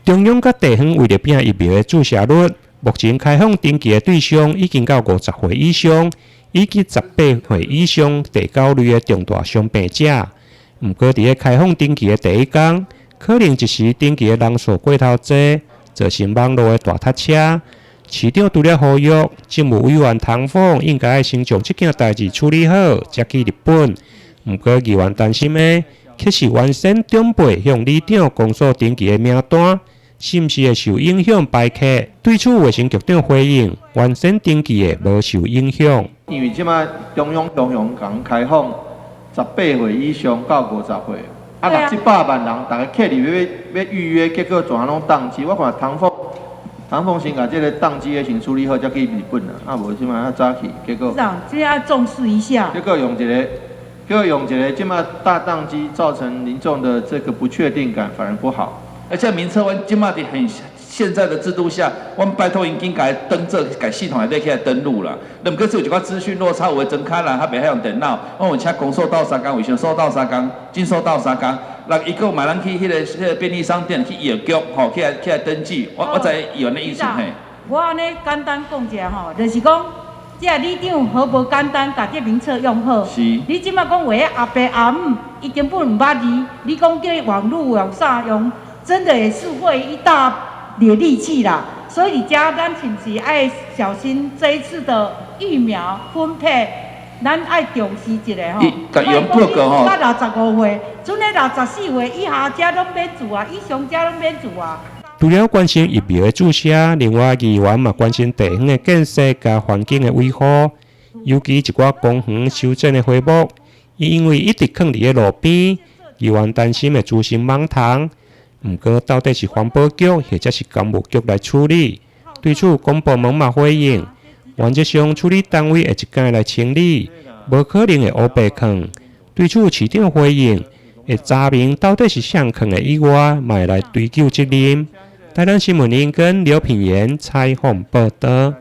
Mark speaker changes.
Speaker 1: 中央甲地方为了拼疫苗的注射率，目前开放登记的对象已经到50岁以上，以及18岁以上第9类的重大伤病者。毋过，伫咧开放登记的第一天，可能一时登记的人数过头济，造成网络的大塞车。市长除了呼吁政务委员唐凤应该先将这件代志处理好，才去日本。毋过，议员担心的，却是完善长辈向里长公所登记的名单，是毋是会受影响排客？对此，卫生局长回应，完善登记的无受影响。
Speaker 2: 因为即摆中央讲开放18岁以上到50岁，700万人，大家客里要预约，结果全拢宕机。我看唐凤先把这个宕机的先处理好，才去日本啦。无即摆较早去，结果。
Speaker 3: 市长，这要重视一下。
Speaker 2: 结果用一个即摆大宕机，造成民众的这个不确定感，反而不好。
Speaker 4: 而且民测湾即摆伫现在的制度下，我们拜托因紧改登这改系统内底起来登录啦。那么可是有一寡资讯落差，有的真卡人还袂晓用电脑，我有请公所到3工，卫生所到3工，警所到3工。那伊个买咱去迄个便利商店去邮局吼，起来登记。我知议员的意思嘿。
Speaker 3: 我安尼简单讲一下吼，就是讲，这里长好无简单，把这名册用好。
Speaker 4: 是。
Speaker 3: 你即马讲话阿伯阿姆，伊根本唔捌字，你讲叫网络用啥用，真的也是会一大列力气啦。所以家咱是不是爱小心这一次的疫苗分配？咱爱重视一下吼。
Speaker 4: 甲议员报告吼。
Speaker 3: 到65岁，剩个64岁以下者拢免做啊，以上者拢免做啊。
Speaker 1: 除了关心疫苗的注射，另外议员嘛关心地方的建设甲环境的维护，尤其一寡公园修整的花木，因为一直放伫咧路边，议员担心会滋生蠓虫。毋过，到底是环保局或者是工务局来处理？对此，公部门嘛回应，原则上处理单位会一概来清理，无可能会乌白放。对此，市长回应，会查明到底是谁放的以外，嘛会来追究责任。台南新闻林跟刘品言采访报道。